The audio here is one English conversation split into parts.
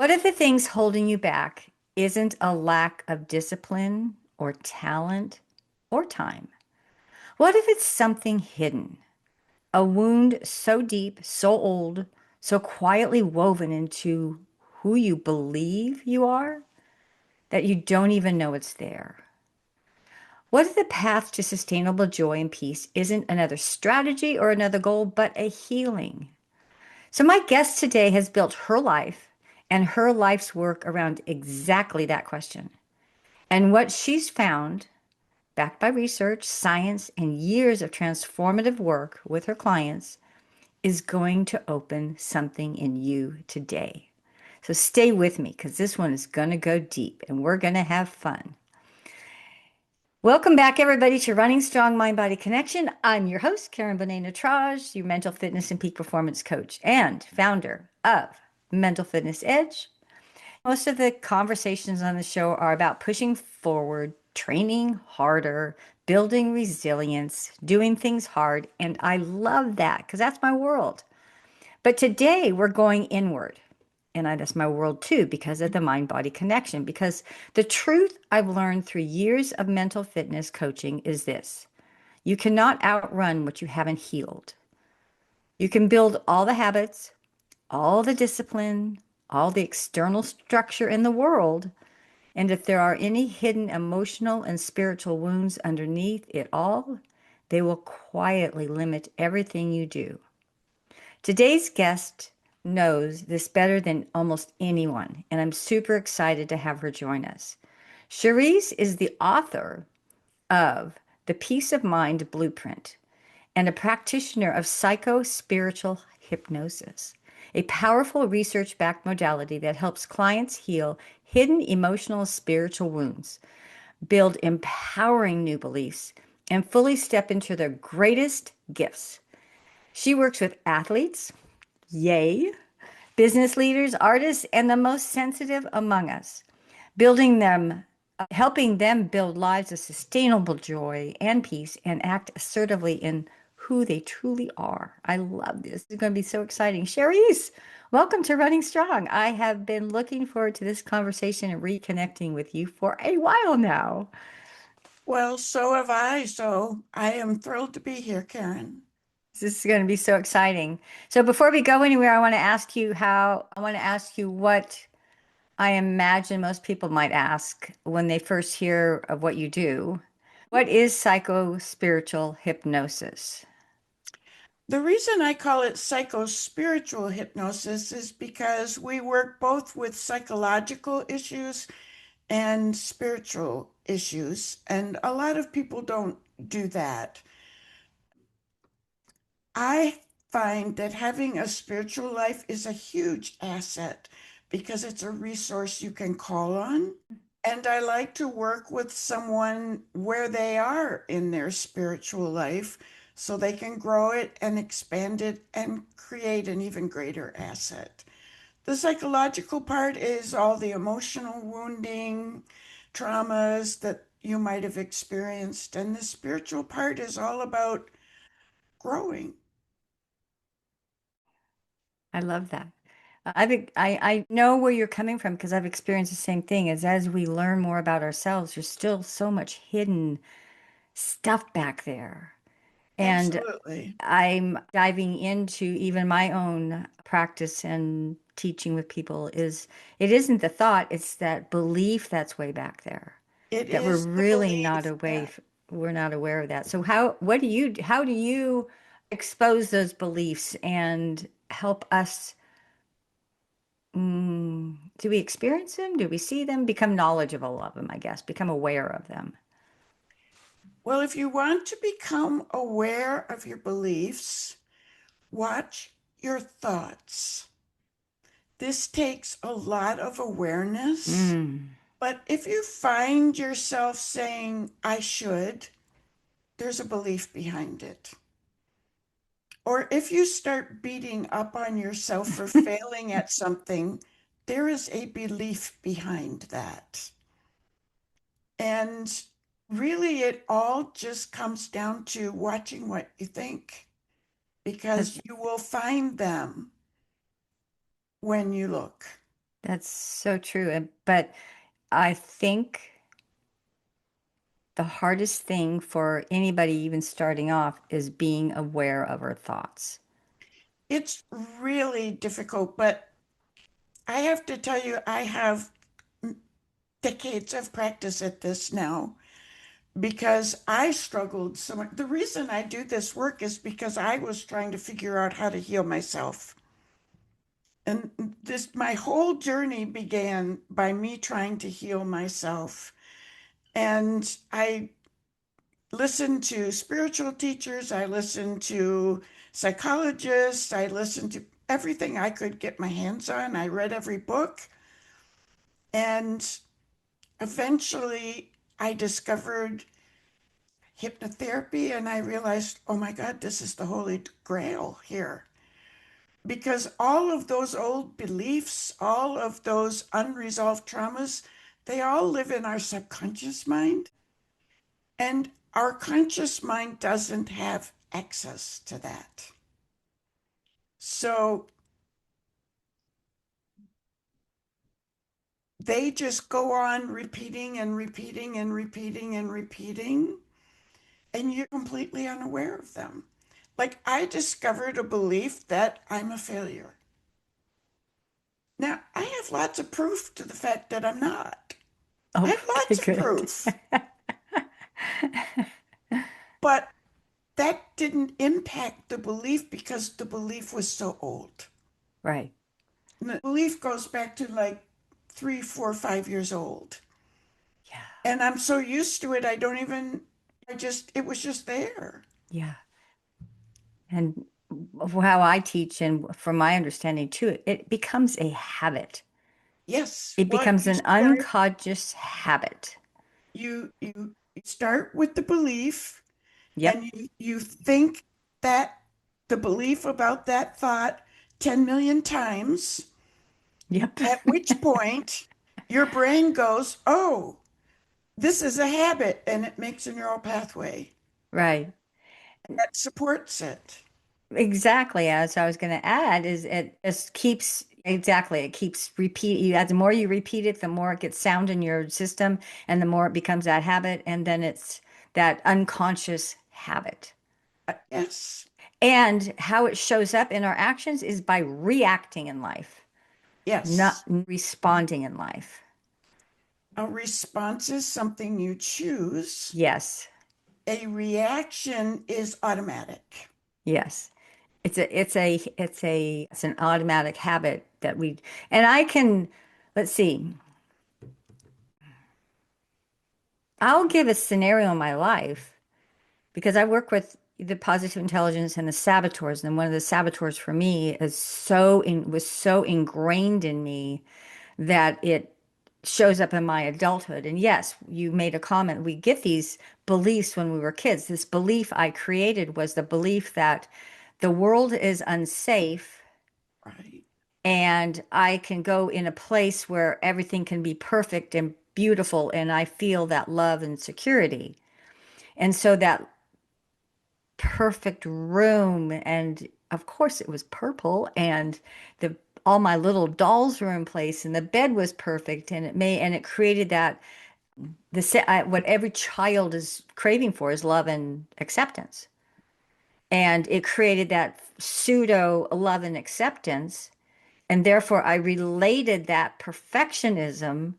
What if the things holding you back isn't a lack of discipline or talent or time? What if it's something hidden? A wound so deep, so old, so quietly woven into who you believe you are that you don't even know it's there? What if the path to sustainable joy and peace isn't another strategy or another goal, but a healing? So, my guest today has built her life and her life's work around exactly that question. And what she's found, backed by research, science, and years of transformative work with her clients, is going to open something in you today. So, stay with me because this one is going to go deep and we're going to have fun. Welcome back, everybody, to Running Strong Mind Body Connection. I'm your host, Karen Bonet-Natraj, your mental fitness and peak performance coach and founder of Mental Fitness Edge. Most of the conversations on the show are about pushing forward, training harder, building resilience, doing things hard. And I love that because that's my world. But today we're going inward. And that's my world too, because of the mind body connection. Because the truth I've learned through years of mental fitness coaching is this: you cannot outrun what you haven't healed. You can build all the habits, all the discipline, all the external structure in the world. And if there are any hidden emotional and spiritual wounds underneath it all, they will quietly limit everything you do. Today's guest knows this better than almost anyone, and I'm super excited to have her join us. Sherris is the author of The Peace of Mind Blueprint and a practitioner of psychospiritual hypnosis, a powerful research backed modality that helps clients heal hidden emotional and spiritual wounds, build empowering new beliefs, and fully step into their greatest gifts. She works with athletes, yay, business leaders, artists, and the most sensitive among us, building them, helping them build lives of sustainable joy and peace and act assertively in who they truly are. I love this. It's going to be so exciting. Sherris, welcome to Running Strong. I have been looking forward to this conversation and reconnecting with you for a while now. Well, so have I. So I am thrilled to be here, Karen. This is going to be so exciting. So before we go anywhere, I want to ask you what I imagine most people might ask when they first hear of what you do. What is psycho-spiritual hypnosis? The reason I call it psychospiritual hypnosis is because we work both with psychological issues and spiritual issues, and a lot of people don't do that. I find that having a spiritual life is a huge asset because it's a resource you can call on. And I like to work with someone where they are in their spiritual life so they can grow it and expand it and create an even greater asset. The psychological part is all the emotional wounding, traumas that you might have experienced. And the spiritual part is all about growing. I love that. I know where you're coming from because I've experienced the same thing. As we learn more about ourselves, there's still so much hidden stuff back there. And Absolutely. I'm diving into even my own practice and teaching with people is it isn't the thought, it's that belief that's way back there It that we're is the really not belief aware that we're not aware of that. So how do you expose those beliefs and help us do we experience them? Do we see them? Become knowledgeable of them, I guess, become aware of them. well, if you want to become aware of your beliefs, watch your thoughts. This takes a lot of awareness, Mm. but if you find yourself saying, I should, there's a belief behind it. Or if you start beating up on yourself for failing at something, there is a belief behind that. And really, it all just comes down to watching what you think because That's you will find them when you look. That's so true. But I think the hardest thing for anybody even starting off is being aware of our thoughts. It's really difficult, but I have to tell you, I have decades of practice at this now because I struggled so much. The reason I do this work is because I was trying to figure out how to heal myself. And this, my whole journey began by me trying to heal myself. And I listened to spiritual teachers, I listened to psychologists, I listened to everything I could get my hands on. I read every book. And eventually I discovered hypnotherapy and I realized, oh my God, this is the holy grail here. Because all of those old beliefs, all of those unresolved traumas, they all live in our subconscious mind. And our conscious mind doesn't have access to that. So they just go on repeating and repeating and repeating and repeating, and you're completely unaware of them. Like I discovered a belief that I'm a failure. Now, I have lots of proof to the fact that I'm not. I Oh, have okay, lots of good. proof, but that didn't impact the belief because the belief was so old. Right. And the belief goes back to like 3, 4, 5 years old. Yeah. And I'm so used to it, I don't even, it was just there. Yeah. And how I teach, and from my understanding too, it becomes a habit. Yes. It Well, becomes an unconscious habit. you start with the belief and Yep. you think that the belief about that thought 10 million times, Yep. at which point your brain goes, oh, this is a habit, and it makes a neural pathway Right. that supports it. Exactly. As I was going to add, is it just keeps exactly. It keeps repeat. You, as the more you repeat it, the more it gets sound in your system, and the more it becomes that habit, and then it's that unconscious habit. Yes, And how it shows up in our actions is by reacting in life, not yes. responding in life. A response is something you choose. Yes. A reaction is automatic. Yes. It's an automatic habit that we, and I can, let's see, I'll give a scenario in my life because I work with the positive intelligence and the saboteurs. And one of the saboteurs for me is was so ingrained in me that it shows up in my adulthood. And yes, you made a comment. We get these beliefs when we were kids. This belief I created was the belief that the world is unsafe Right. and I can go in a place where everything can be perfect and beautiful and I feel that love and security. And so that perfect room, and of course it was purple, and the all my little dolls were in place and the bed was perfect, and it created that what every child is craving for is love and acceptance. And it created that pseudo love and acceptance. And therefore, I related that perfectionism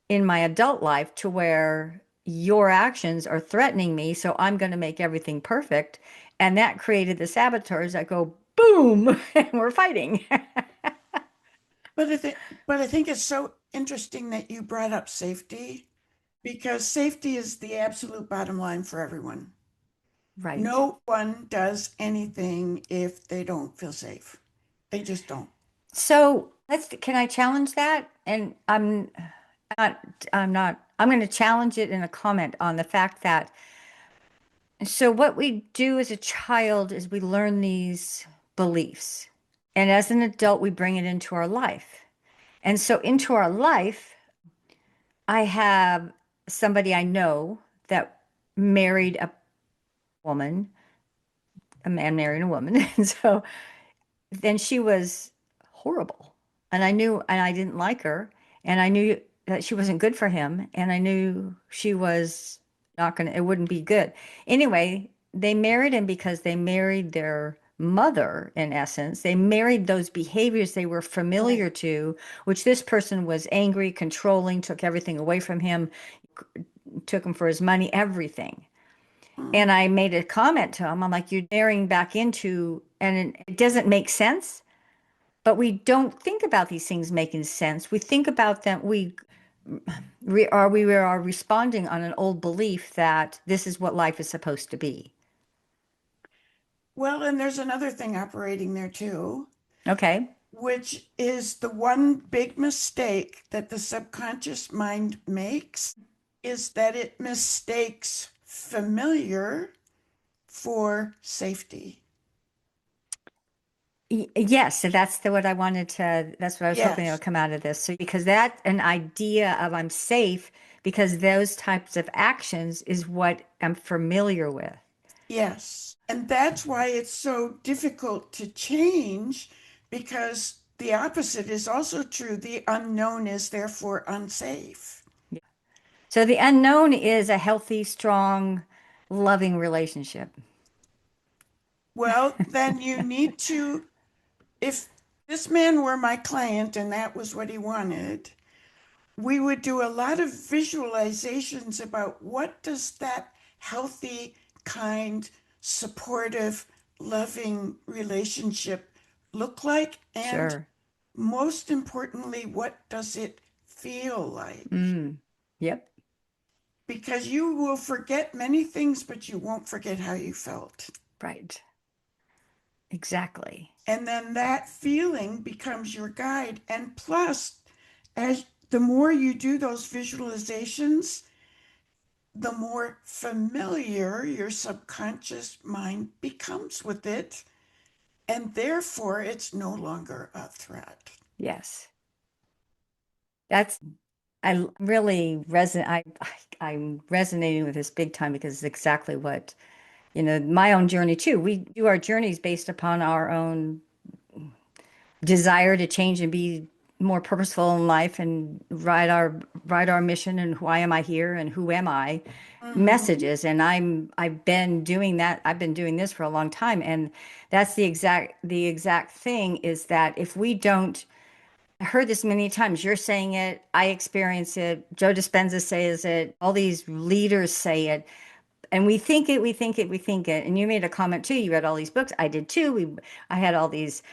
in my adult life to where your actions are threatening me, so I'm going to make everything perfect. And that created the saboteurs that go boom, and we're fighting. But I think it's so interesting that you brought up safety because safety is the absolute bottom line for everyone. Right. No one does anything if they don't feel safe. They just don't. So can I challenge that? And not, I'm going to challenge it in a comment on the fact that, so what we do as a child is we learn these beliefs. And as an adult, we bring it into our life. And so into our life, I have somebody I know that married a woman, a man married a woman. And so then she was horrible. and I knew, and I didn't like her, and I knew that she wasn't good for him, and I knew she was not gonna, it wouldn't be good. Anyway, they married him because they married their mother, in essence. They married those behaviors they were Right. familiar to, which this person was angry, controlling, took everything away from him, took him for his money, everything. Mm. And I made a comment to him. I'm like, you're marrying back into, and it doesn't make sense, but we don't think about these things making sense. We think about them. We are responding on an old belief that this is what life is supposed to be. Well, and there's another thing operating there too, Okay, which is the one big mistake that the subconscious mind makes is that it mistakes familiar for safety. Yes, so that's what I wanted to. That's what I was hoping that would Yes, come out of this. So because that an idea of I'm safe because those types of actions is what I'm familiar with. yes. And that's why it's so difficult to change because the opposite is also true. The unknown is therefore unsafe. So the unknown is a healthy, strong, loving relationship. Well, then you need to, if this man were my client and that was what he wanted, we would do a lot of visualizations about what does that healthy, kind, supportive, loving relationship look like? And Sure. most importantly, what does it feel like? Mm. Yep. Because you will forget many things, but you won't forget how you felt. Right. Exactly. And then that feeling becomes your guide. And plus, as the more you do those visualizations, the more familiar your subconscious mind becomes with it, and therefore it's no longer a threat. Yes. That's I really resonate. I'm resonating with this big time because it's exactly what, my own journey too. We do our journeys based upon our own desire to change and be more purposeful in life and ride our mission and why am I here and who am I Mm-hmm. messages. And I've been doing that. I've been doing this for a long time. And that's the exact thing is that if we don't, I heard this many times. You're saying it. I experience it. Joe Dispenza says it. All these leaders say it. And we think it, we think it, we think it. And you made a comment too. You read all these books. I did too. I had all these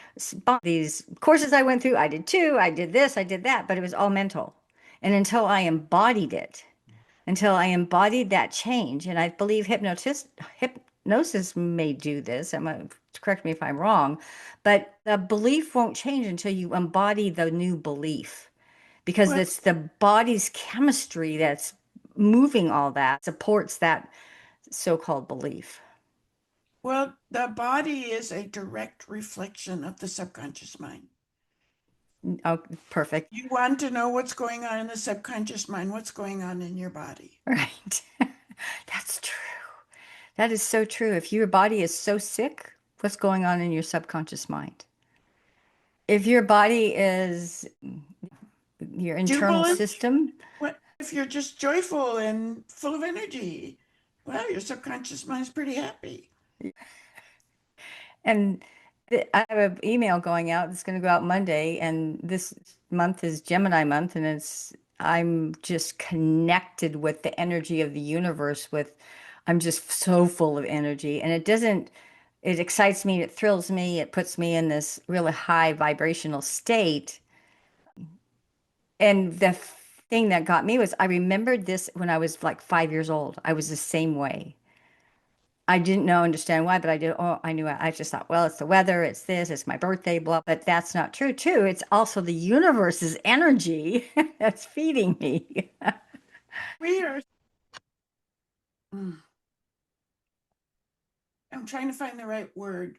courses I went through. I did too. I did this. I did that. But it was all mental. And until I embodied that change, and I believe hypnosis may do this. Correct me if I'm wrong, but the belief won't change until you embody the new belief because Well, it's the body's chemistry that's moving all that, supports that so-called belief. well, the body is a direct reflection of the subconscious mind. Oh, perfect. You want to know what's going on in the subconscious mind, what's going on in your body. Right. That's true. That is so true. If your body is so sick, what's going on in your subconscious mind? If your body is your internal Jubilant, system, what if you're just joyful and full of energy? Well, your subconscious mind's pretty happy. and I have an email going out. It's going to go out Monday, and this month is Gemini month, and I'm just connected with the energy of the universe. I'm just so full of energy, and it excites me, it thrills me, it puts me in this really high vibrational state. And the thing that got me was I remembered this when I was like 5 years old. I was the same way. I didn't know, understand why, but I did. Oh, I knew. I just thought, well, it's the weather, it's this, it's my birthday, blah. But that's not true, too. It's also the universe's energy that's feeding me. We are, mm, I'm trying to find the right word.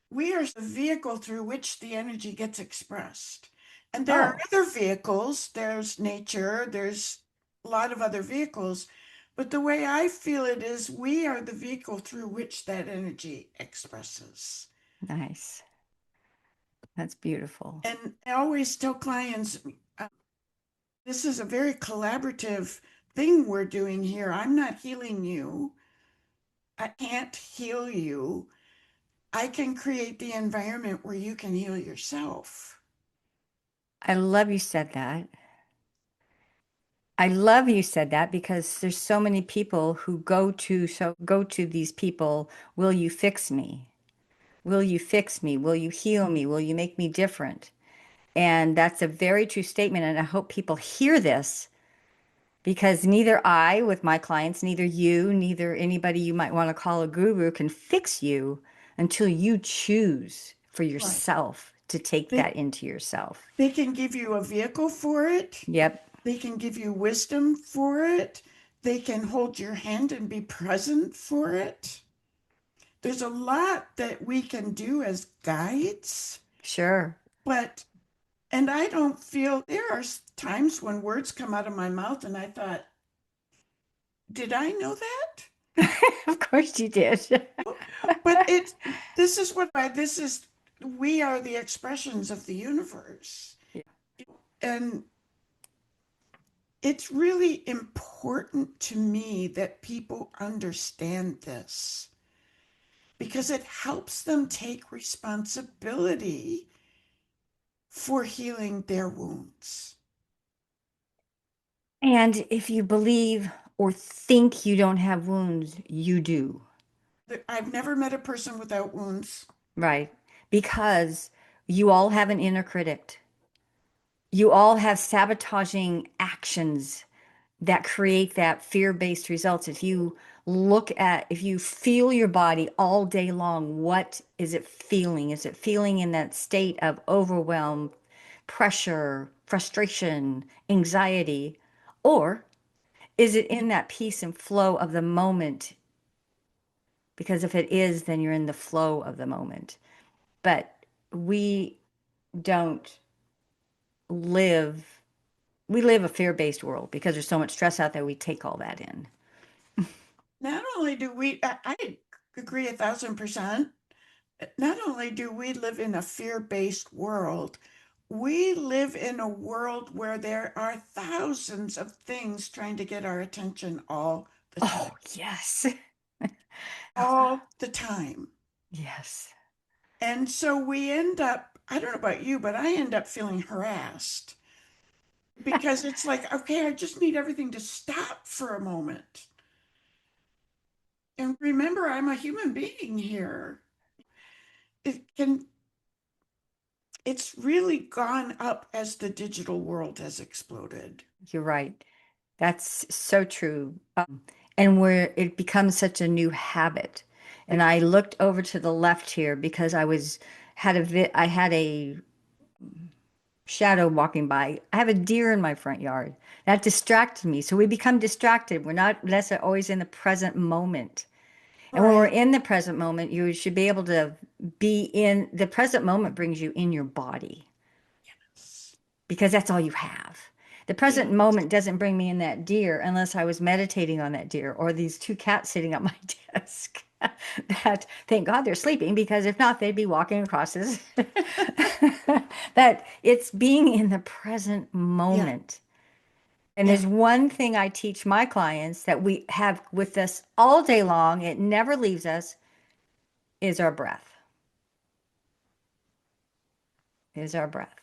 We are the vehicle through which the energy gets expressed. And there are Oh, other vehicles, there's nature, there's a lot of other vehicles. But the way I feel it is, we are the vehicle through which that energy expresses. nice. That's beautiful. And I always tell clients, uh, this is a very collaborative thing we're doing here. I'm not healing you. I can't heal you. I can create the environment where you can heal yourself. I love you said that. I love you said that because there's so many people who go to these people, will you fix me? Will you fix me? Will you heal me? Will you make me different? And that's a very true statement. And I hope people hear this because neither I, with my clients, neither you, neither anybody you might want to call a guru can fix you until you choose for Right. yourself to take They that into yourself. they can give you a vehicle for it. Yep, They can give you wisdom for it. They can hold your hand and be present for it. There's a lot that we can do as guides, sure. but and I don't feel there are times when words come out of my mouth and I thought, did I know that? Of course you did. But it this is what I this is we are the expressions of the universe. And it's really important to me that people understand this because it helps them take responsibility for healing their wounds. And if you believe or think you don't have wounds, you do, I've never met a person without wounds. right? Because you all have an inner critic. You all have sabotaging actions that create that fear-based results. If you feel your body all day long, what is it feeling? Is it feeling in that state of overwhelm, pressure, frustration, anxiety? Or is it in that peace and flow of the moment? Because if it is, then you're in the flow of the moment. But we don't live, we live a fear-based world because there's so much stress out there, we take all that in. Not only do I agree 1,000%, not only do we live in a fear-based world, we live in a world where there are thousands of things trying to get our attention all the Oh, time. yes. All the time. Yes. And so we end up, I don't know about you, but I end up feeling harassed because it's like, okay, I just need everything to stop for a moment. And remember, I'm a human being here. It can, it's really gone up as the digital world has exploded. You're right. That's so true. And where it becomes such a new habit. And I looked over to the left here because I had a shadow walking by. I have a deer in my front yard. That distracted me. So we become distracted. We're not necessarily always in the present moment. And when we're Right. in the present moment, you should be able to be in the present moment brings you in your body because that's all you have. The present It, moment doesn't bring me in that deer unless I was meditating on that deer or these two cats sitting at my desk. That thank God they're sleeping because if not, they'd be walking across this. That it's being in the present yeah, moment. And yeah. there's one thing I teach my clients that we have with us all day long, it never leaves us, is our breath. Is our breath.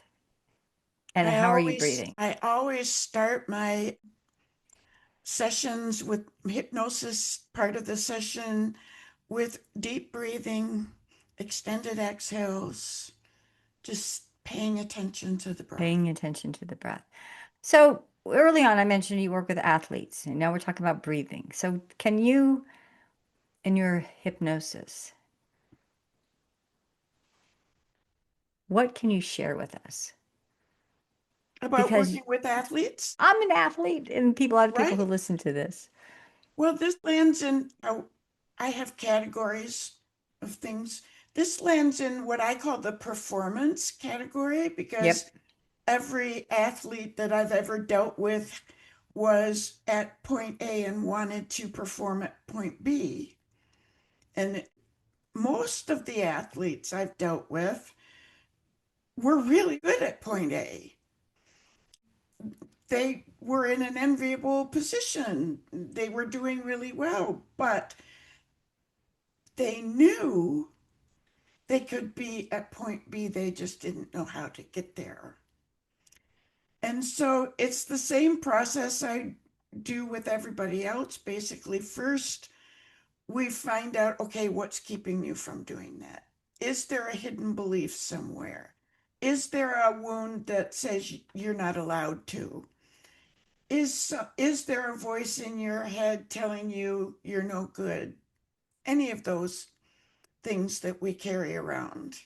And how are you breathing? I always start my sessions with hypnosis, part of the session with deep breathing, extended exhales, just paying attention to the breath. Paying attention to the breath. So early on, I mentioned you work with athletes, and now we're talking about breathing. So can you, in your hypnosis, what can you share with us? About Because working with athletes, I'm an athlete, and a lot of people who right? listen to this. Well, this lands in, I have categories of things. This lands in what I call the performance category because Yep, every athlete that I've ever dealt with was at point A and wanted to perform at point B. And most of the athletes I've dealt with were really good at point A. They were in an enviable position. They were doing really well, but they knew they could be at point B. They just didn't know how to get there. And so it's the same process I do with everybody else. Basically, first we find out, okay, what's keeping you from doing that? Is there a hidden belief somewhere? Is there a wound that says you're not allowed to? Is there a voice in your head telling you you're no good? Any of those things that we carry around.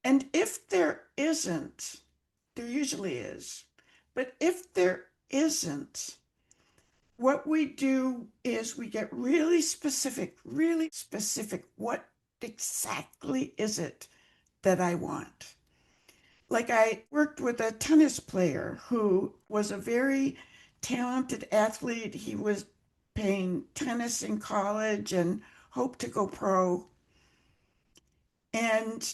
And if there isn't, there usually is, but if there isn't, what we do is we get really specific, really specific. What exactly is it that I want? Like I worked with a tennis player who was a very talented athlete. He was playing tennis in college and hoped to go pro. And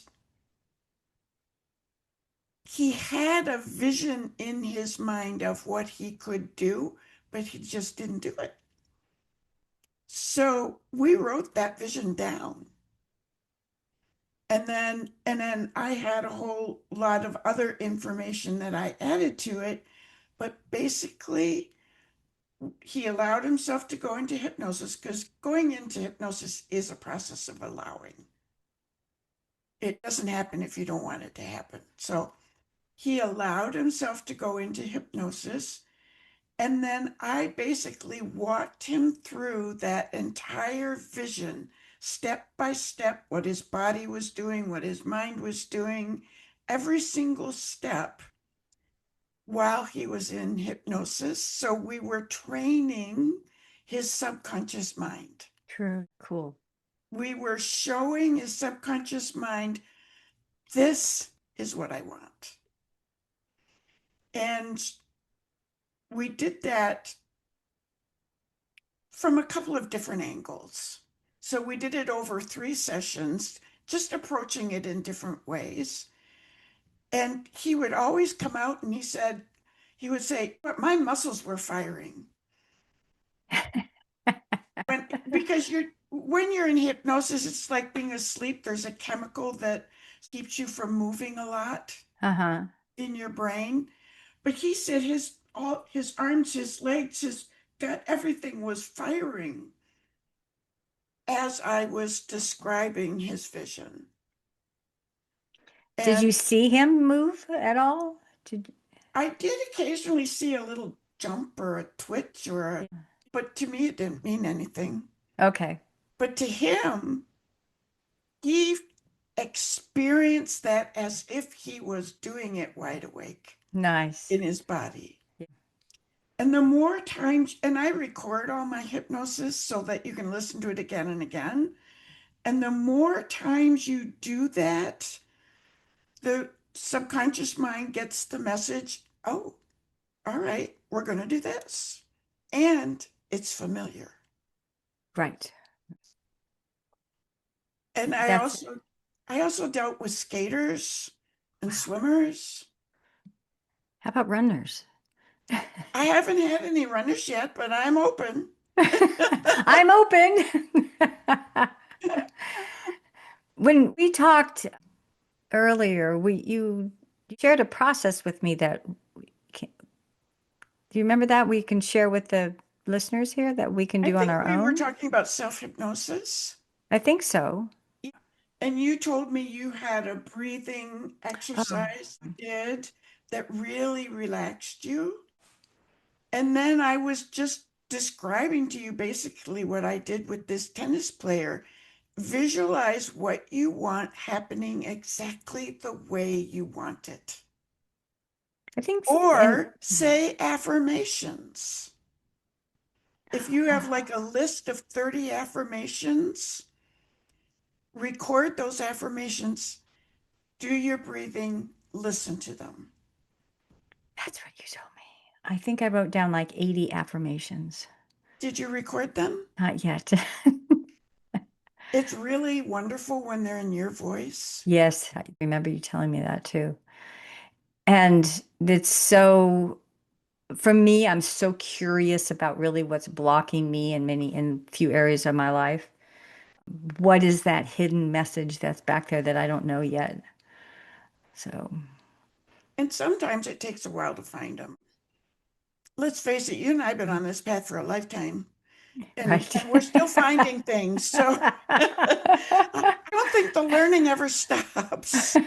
he had a vision in his mind of what he could do, but he just didn't do it. So we wrote that vision down. And then I had a whole lot of other information that I added to it, but basically he allowed himself to go into hypnosis because going into hypnosis is a process of allowing. It doesn't happen if you don't want it to happen. So he allowed himself to go into hypnosis. And then I basically walked him through that entire vision, step by step, what his body was doing, what his mind was doing, every single step while he was in hypnosis. So we were training his subconscious mind. True. Cool. We were showing his subconscious mind, this is what I want. And we did that from a couple of different angles. So we did it over 3 sessions, just approaching it in different ways. And he would always come out and he would say, but my muscles were firing. Because when you're in hypnosis, it's like being asleep. There's a chemical that keeps you from moving a lot Uh-huh. in your brain. But he said all his arms, his legs, his gut, everything was firing as I was describing his vision. Did you And see him move at all? Did I did occasionally see a little jump or a twitch but to me it didn't mean anything. Okay. But to him, he experienced that as if he was doing it wide awake Nice. in his body. And the more times, and I record all my hypnosis so that you can listen to it again and again. And the more times you do that, the subconscious mind gets the message, oh, all right, we're going to do this. And it's familiar. Right. And That's I also dealt with skaters and wow. swimmers. How about runners? I haven't had any runners yet, but I'm open. I'm open. When we talked earlier, you shared a process with me that do you remember that we can share with the listeners here that we can I do on think our we were own? talking about self-hypnosis. I think so. And you told me you had a breathing Oh, exercise you did that really relaxed you. And then I was just describing to you basically what I did with this tennis player. Visualize what you want happening exactly the way you want it. I think, and Or say affirmations. If you have oh, like a list of 30 affirmations, record those affirmations, do your breathing, listen to them. that's what you told me. I think I wrote down like 80 affirmations. Did you record them? Not yet. It's really wonderful when they're in your voice. Yes, I remember you telling me that too. And it's so, for me, I'm so curious about really what's blocking me in few areas of my life. What is that hidden message that's back there that I don't know yet? So, And sometimes it takes a while to find them. Let's face it, you and I have been on this path for a lifetime, and right. we're still finding things. So I don't think the learning ever stops.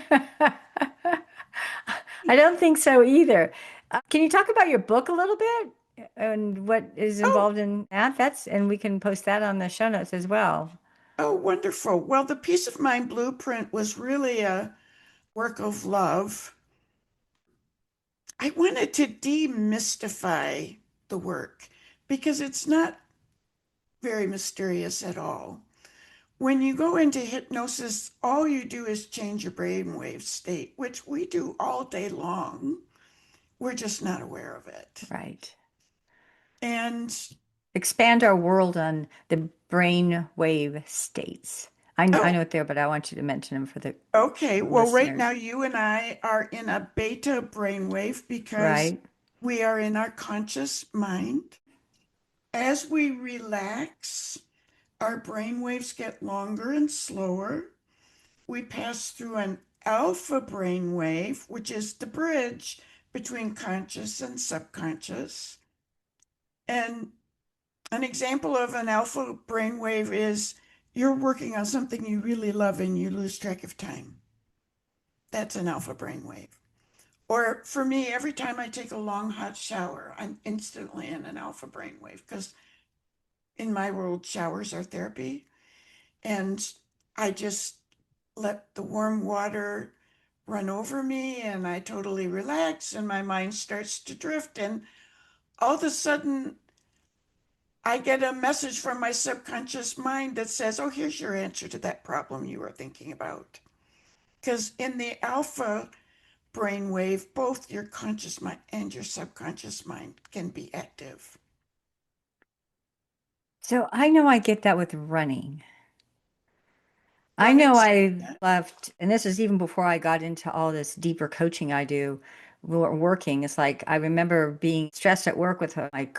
I don't think so either. Can you talk about your book a little bit and what is Oh, involved in that? And we can post that on the show notes as well. oh, wonderful. Well, the Peace of Mind Blueprint was really a work of love. I wanted to demystify the work because it's not very mysterious at all. When you go into hypnosis, all you do is change your brainwave state, which we do all day long. We're just not aware of it. Right. And Expand our world on the brain wave states. I oh, know it there, but I want you to mention them for okay. the Well, right now listeners. you and I are in a beta brainwave because Right. we are in our conscious mind. As we relax, our brainwaves get longer and slower. We pass through an alpha brainwave, which is the bridge between conscious and subconscious. And an example of an alpha brainwave is you're working on something you really love and you lose track of time. That's an alpha brainwave. Or for me, every time I take a long hot shower, I'm instantly in an alpha brainwave because in my world, showers are therapy. And I just let the warm water run over me and I totally relax and my mind starts to drift. And all of a sudden, I get a message from my subconscious mind that says, oh, here's your answer to that problem you were thinking about. Because in the alpha brainwave, both your conscious mind and your subconscious mind can be active. So I know I get that with running. I Well, know explain I that. left, and this is even before I got into all this deeper coaching I do working. It's like I remember being stressed at work with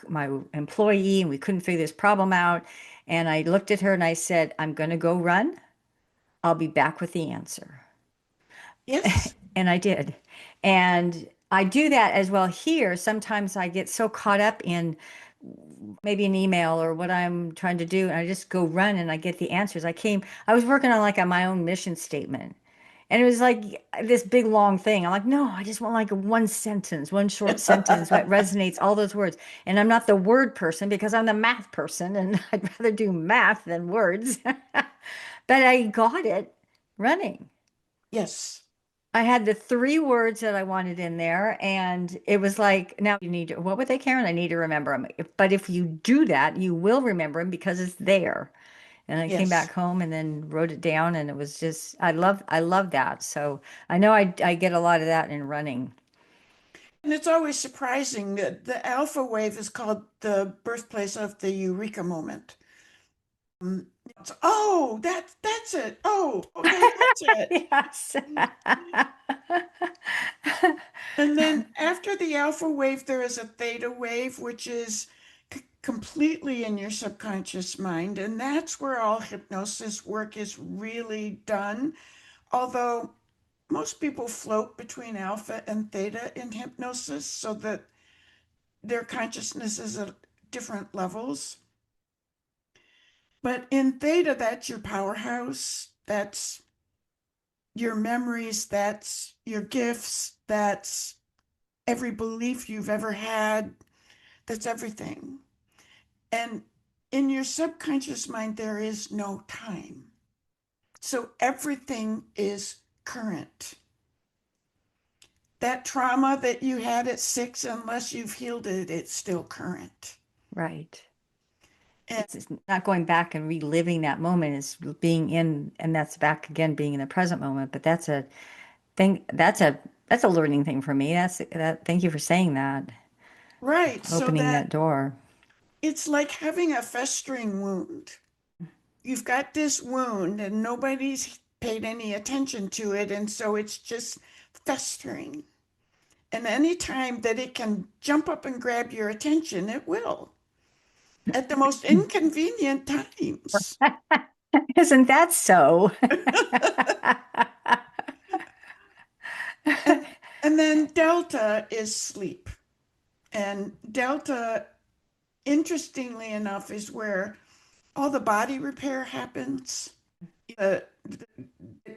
my employee, and we couldn't figure this problem out. And I looked at her and I said, I'm going to go run. I'll be back with the answer. Yes, And I did. And I do that as well here. Sometimes I get so caught up in maybe an email or what I'm trying to do, and I just go run and I get the answers. I was working on like my own mission statement. And it was like this big long thing. I'm like, no, I just want like one sentence, one short sentence that resonates all those words. And I'm not the word person because I'm the math person and I'd rather do math than words. But I got it running. yes, I had the three words that I wanted in there, and it was like, now you need to, what were they, Karen? I need to remember them. But if you do that, you will remember them because it's there. And I came yes. back home and then wrote it down, and it was just, I love that. So I know I get a lot of that in running. And it's always surprising that the alpha wave is called the birthplace of the eureka moment. Oh, that's it. Oh, okay, that's it. Yes. And then after the alpha wave, there is a theta wave, which is completely in your subconscious mind. And that's where all hypnosis work is really done. Although most people float between alpha and theta in hypnosis so that their consciousness is at different levels. But in theta, that's your powerhouse. That's your memories. That's your gifts. That's every belief you've ever had. That's everything. And in your subconscious mind, there is no time. So everything is current. That trauma that you had at 6, unless you've healed it, it's still current. Right. And It's not going back and reliving that moment. It's being in, and that's back again, being in the present moment. But that's a thing, that's a learning thing for me. Thank you for saying that, right, so opening that that door. it's like having a festering wound. you've got this wound and nobody's paid any attention to it, and so it's just festering. And any time that it can jump up and grab your attention, it will, at the most inconvenient times. Isn't that so? And and then delta is sleep. And delta, interestingly enough, is where all the body repair happens. Uh,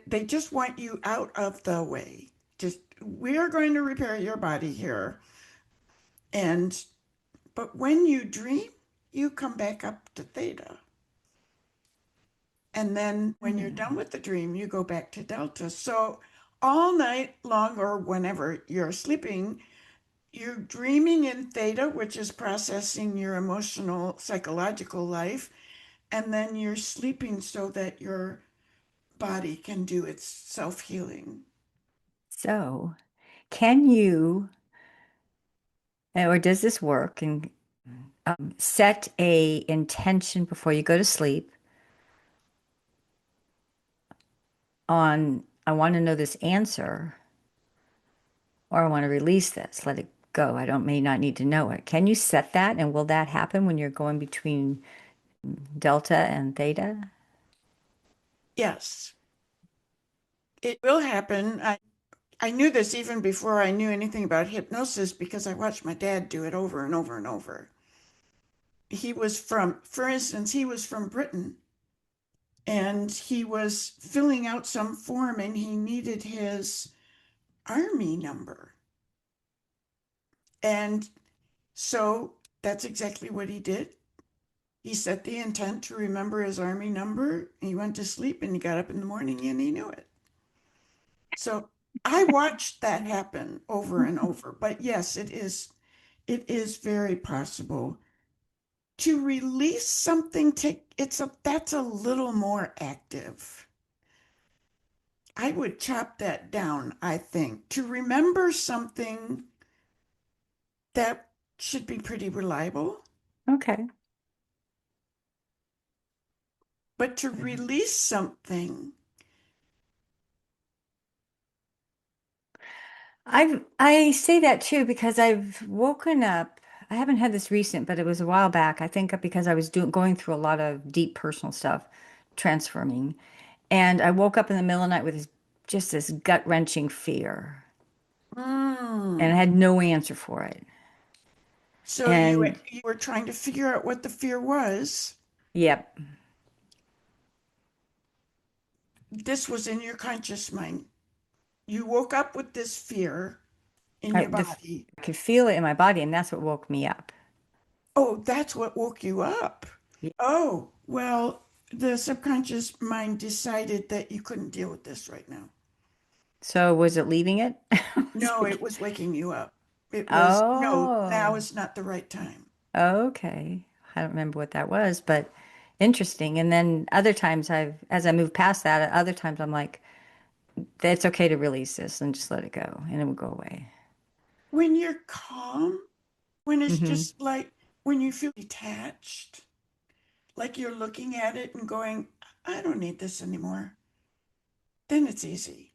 they just want you out of the way. Just, we're going to repair your body here. And but when you dream, you come back up to theta. And then when you're done Hmm. with the dream, you go back to delta. So all night long, or whenever you're sleeping, you're dreaming in theta, which is processing your emotional, psychological life. And then you're sleeping so that your body can do its self-healing. So, can you, or does this work, and set a intention before you go to sleep on, I want to know this answer, or I want to release this, let it go. I don't may not need to know it. Can you set that, and will that happen when you're going between delta and theta? Yes, it will happen. I knew this even before I knew anything about hypnosis because I watched my dad do it over and over and over. He was from, for instance, he was from Britain and he was filling out some form and he needed his army number. And so that's exactly what he did. He set the intent to remember his army number. He went to sleep and he got up in the morning and he knew it. So I watched that happen over and over. But yes, it is very possible to release something. That's a little more active. I would chop that down, I think. To remember something, that should be pretty reliable, Okay. but to release something, I say that too because I've woken up. I haven't had this recent, but it was a while back. I think because I was going through a lot of deep personal stuff, transforming, and I woke up in the middle of the night with just this gut-wrenching fear, and I mm, had no answer for it. so you And you were trying to figure out what the fear was. yep, This was in your conscious mind. You woke up with this fear in I, your the, body. I could feel it in my body, and that's what woke me up. Oh, that's what woke you up. Yeah. Oh, well, the subconscious mind decided that you couldn't deal with this right now. So was it leaving it? Was No, it- it was waking you up. It was, no, now Oh, is not the right time. okay. I don't remember what that was, but interesting. And then other times as I move past that, other times I'm like, it's okay to release this and just let it go, and it will go away. When you're calm, when it's Hmm. just like, when you feel detached, like you're looking at it and going, I don't need this anymore, then it's easy.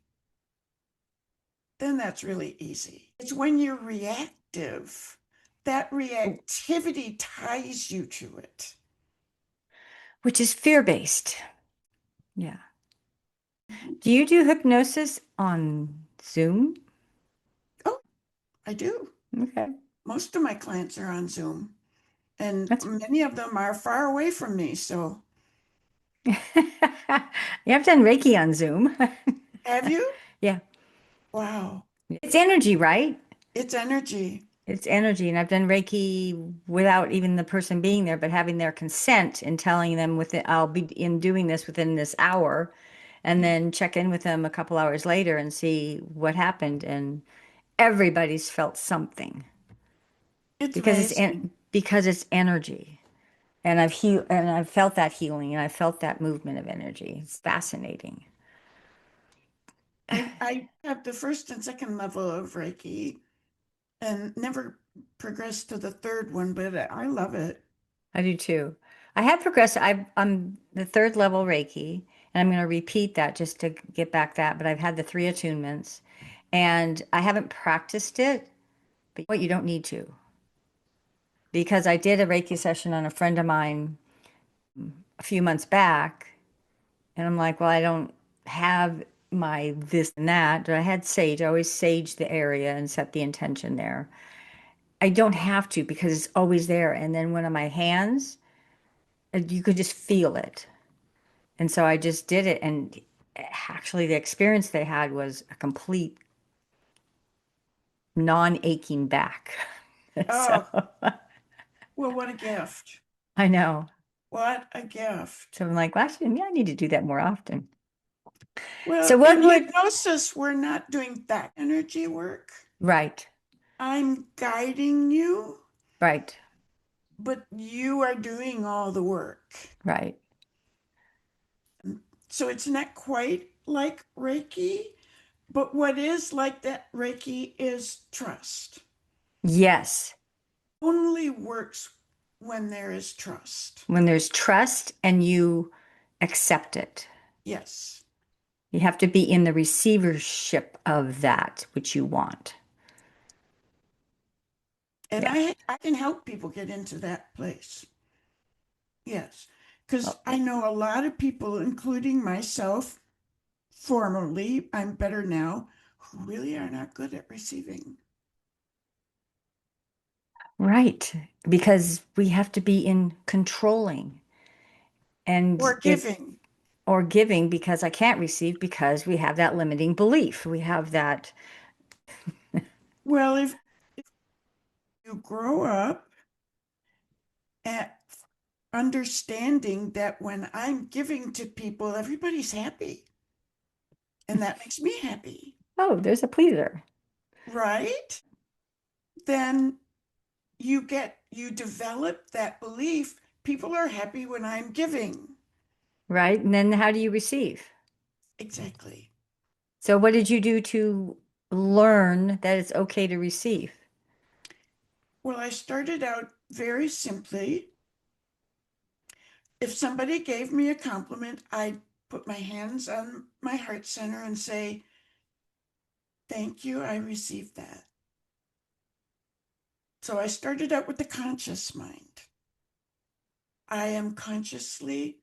Then that's really easy. It's when you're reactive, that reactivity ties you to it. Which is fear-based. Yeah. Mhm. Do you do hypnosis on Zoom? Oh, I do. Okay. Most of my clients are on Zoom, and That's many of them are far away from me. So, Yeah, I've done Reiki on Zoom. have you? Yeah. Wow. It's energy, right? It's energy. It's energy. And I've done Reiki without even the person being there, but having their consent and telling them within, I'll be in doing this within this hour, and then check in with them a couple hours later and see what happened. And everybody's felt something It's amazing. because it's energy. And I've felt that healing and I felt that movement of energy. It's fascinating. I have the first and second level of Reiki and never progressed to the third one, but I love it. I do too. I have progressed. I'm the third level Reiki, and I'm going to repeat that just to get back that. But I've had the three attunements, and I haven't practiced it. But what you don't need to, because I did a Reiki session on a friend of mine a few months back, and I'm like, well, I don't have my this and that. But I had sage. I always sage the area and set the intention there. I don't have to because it's always there. And then one of my hands, you could just feel it. And so I just did it. And actually, the experience they had was a complete non-aching back. So Oh, well, what a gift. I know. What a gift. So I'm like, well, actually, yeah, I need to do that more often. So Well, what in would, hypnosis, we're not doing back energy work. right, I'm guiding you, right, but you are doing all the work. right. So it's not quite like Reiki, but what is like that Reiki is trust. Yes. Only works when there is trust. When there's trust and you accept it, Yes. you have to be in the receivership of that which you want. And Yeah. I can help people get into that place. Yes. Because Well, I know a lot of people, including myself, formerly, I'm better now, who really are not good at receiving right. Because we have to be in controlling and or it giving. or giving because I can't receive because we have that limiting belief. We have that, Well, if you grow up at understanding that when I'm giving to people, everybody's happy, and that makes me happy, oh, there's a pleaser, right? Then you develop that belief. People are happy when I'm giving. right? And then how do you receive? Exactly. So what did you do to learn that it's okay to receive? Well, I started out very simply. If somebody gave me a compliment, I'd put my hands on my heart center and say, thank you, I received that. So I started out with the conscious mind. I am consciously,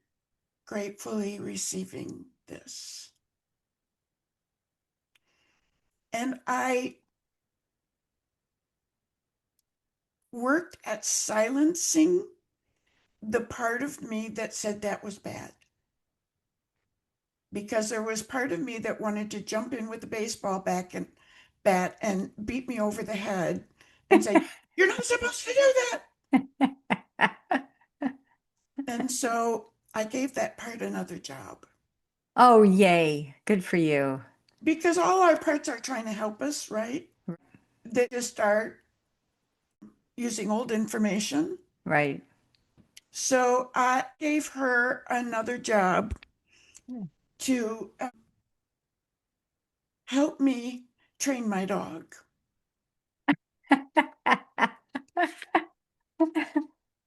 gratefully receiving this. And I worked at silencing the part of me that said that was bad. Because there was part of me that wanted to jump in with a baseball bat and beat me over the head and say, you're not supposed to do that. And so I gave that part another job Oh, yay. Good for you. because all our parts are trying to help us, right? They just start using old information. Right. So I gave her another job to help me train my dog.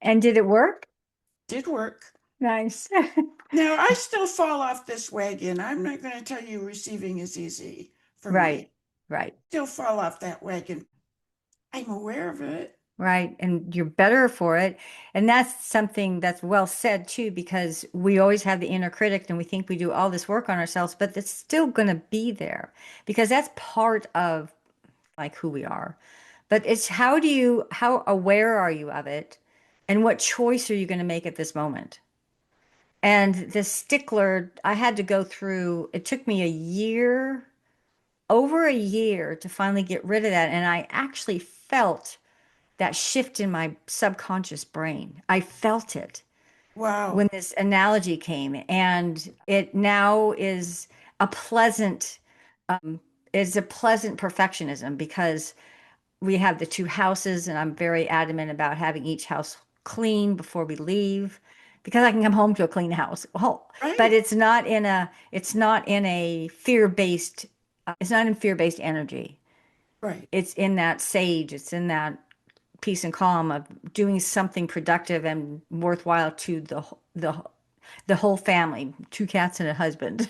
And did it work? Did work. Nice. Now I still fall off this wagon. I'm not going to tell you receiving is easy for Right. me. Right. Still fall off that wagon. I'm aware of it. Right. And you're better for it. And that's something that's well said too, because we always have the inner critic and we think we do all this work on ourselves, but it's still going to be there because that's part of like who we are. But it's how aware are you of it? And what choice are you going to make at this moment? And this stickler, I had to go through, it took me a year, over a year to finally get rid of that. And I actually felt that shift in my subconscious brain. I felt it when Wow. this analogy came, and it now a pleasant, is a pleasant perfectionism because we have the two houses, and I'm very adamant about having each house clean before we leave because I can come home to a clean house. Well, but Right. it's not in a fear-based, it's not in fear-based energy. Right. It's in that sage, it's in that peace and calm of doing something productive and worthwhile to the whole family, two cats and a husband.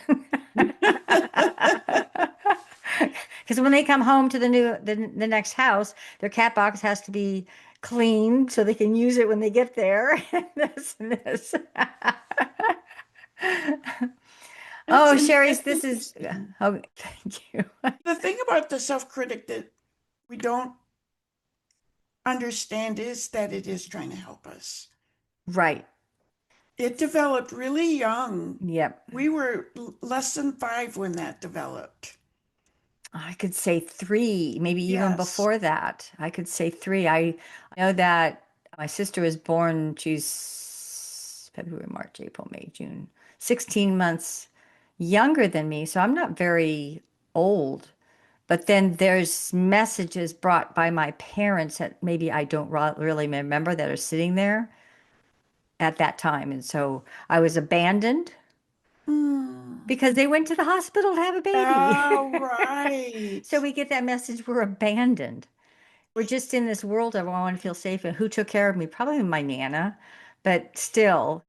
Because when they come home to the next house, their cat box has to be clean so they can use it when they get there. This and this. Oh, Sherry's, It's this is, interesting. oh, thank you. The thing about the self-critic that we don't understand is that it is trying to help us. Right. It developed really young. Yep. We were less than 5 when that developed. I could say three, maybe even Yes. before that. I could say three. I know that my sister was born, she's February, March, April, May, June, 16 months younger than me. So I'm not very old. But then there's messages brought by my parents that maybe I don't really remember that are sitting there at that time. And so I was abandoned Hmm. because they went to the hospital to have a baby. Oh, right. So we get that message we're abandoned. We're just in this world of I want to feel safe. And who took care of me? Probably my Nana, but still.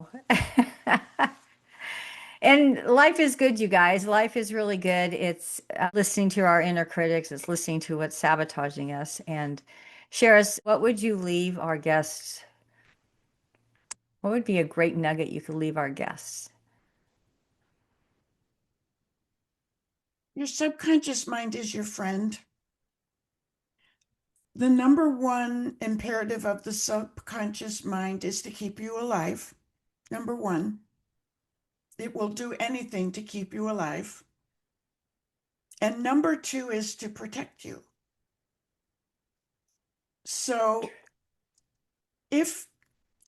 And life is good, you guys. Life is really good. It's listening to our inner critics, it's listening to what's sabotaging us. And Sherris, what would you leave our guests? What would be a great nugget you could leave our guests? Your subconscious mind is your friend. The number one imperative of the subconscious mind is to keep you alive. Number one, it will do anything to keep you alive. And number two is to protect you. So if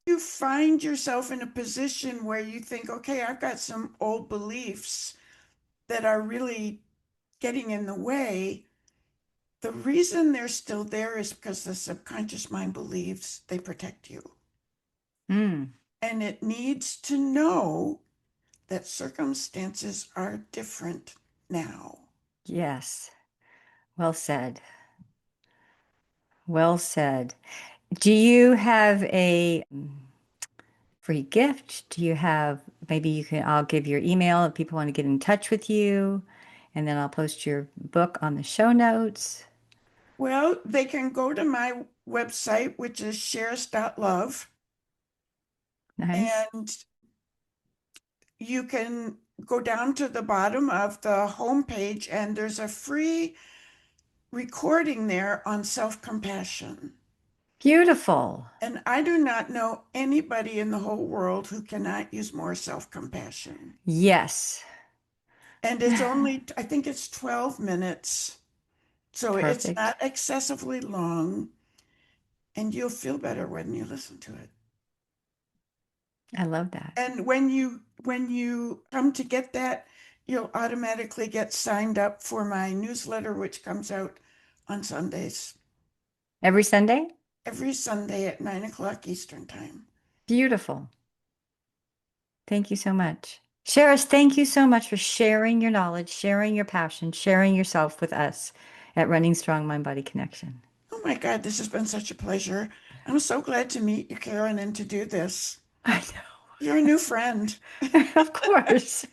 you find yourself in a position where you think, okay, I've got some old beliefs that are really getting in the way, the reason they're still there is because the subconscious mind believes they protect you. Hmm. And it needs to know that circumstances are different now. Yes. Well said. Well said. Do you have a free gift? Do you have, maybe you can, I'll give your email if people want to get in touch with you, and then I'll post your book on the show notes. Well, they can go to my website, which is sherris.love, Nice. and you can go down to the bottom of the homepage, and there's a free recording there on self-compassion. Beautiful. And I do not know anybody in the whole world who cannot use more self-compassion. Yes. And it's only, I think it's 12 minutes. So it's Perfect. not excessively long, and you'll feel better when you listen to it. I love that. And when you come to get that, you'll automatically get signed up for my newsletter, which comes out on Sundays, Every Sunday? every Sunday at 9 o'clock Eastern Time. Beautiful. Thank you so much. Sherris, thank you so much for sharing your knowledge, sharing your passion, sharing yourself with us at Running Strong Mind Body Connection. Oh my God, this has been such a pleasure. I'm so glad to meet you, Karen, and to do this. I You're a new friend. know. Of course.